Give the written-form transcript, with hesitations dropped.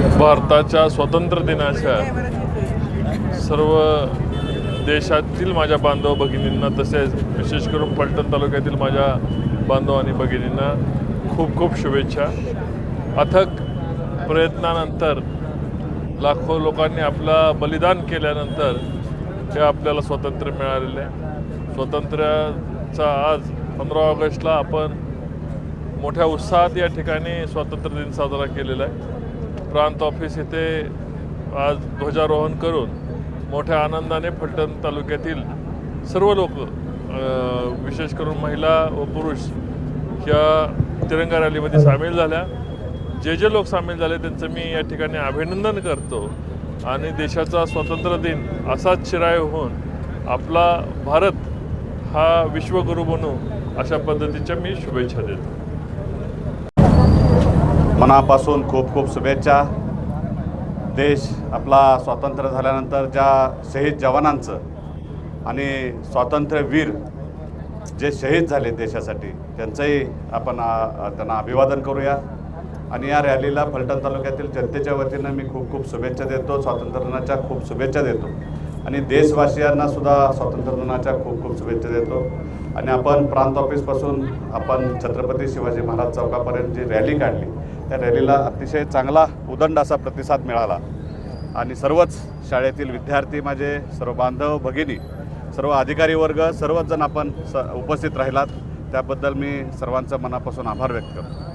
भारताच्या स्वातंत्र्य दिनाच्या सर्व देशातील माझ्या बांधव भगिनींना तसेच विशेष करून फलटण तालुक्यातील माझ्या बांधव आणि भगिनींना खूप खूप शुभेच्छा। अथक प्रयत्नानंतर लाखो लोकांनी आपलं बलिदान केल्यानंतर हे आपल्याला स्वातंत्र्य मिळालेलं आहे। स्वातंत्र्याचा आज 15 ऑगस्टला आपण मोठ्या उत्साहात या ठिकाणी स्वातंत्र्य दिन साजरा केलेला आहे। प्रांत ऑफिस येथे आज ध्वजारोहण करून मोठ्या आनंदाने फलटण तालुक्यातील सर्व लोक विशेष करून महिला व पुरुष या तिरंगा रॅलीमध्ये सामील झाल्या। जे लोक सामील झाले त्यांचं मी या ठिकाणी अभिनंदन करतो आणि देशाचा स्वातंत्र्य दिन असाच चिराय होऊन आपला भारत हा विश्वगुरू बनू अशा पद्धतीच्या मी शुभेच्छा देतो। मनापासून खूप खूप शुभेच्छा। देश आपला स्वातंत्र्य झाल्यानंतर ज्या शहीद जवानांचं आणि स्वातंत्र्यवीर जे शहीद झाले देशासाठी त्यांचंही आपण त्यांना अभिवादन करूया आणि या रॅलीला फलटण तालुक्यातील जनतेच्या वतीनं मी खूप खूप शुभेच्छा देतो, स्वातंत्र्य दिनाच्या खूप शुभेच्छा देतो आणि देशवासियांना सुद्धा स्वातंत्र्य दिनाच्या खूप खूप शुभेच्छा देतो। आणि आपण प्रांत ऑफिसपासून आपण छत्रपती शिवाजी महाराज चौकापर्यंत जी रॅली काढली त्या रॅलीला अतिशय चांगला उदंड असा प्रतिसाद मिळाला आणि सर्वच शाळेतील विद्यार्थी, माझे सर्व बांधव भगिनी, सर्व अधिकारी वर्ग, सर्वच जण आपण उपस्थित राहिलात त्याबद्दल मी सर्वांचा मनापासून आभार व्यक्त करतो।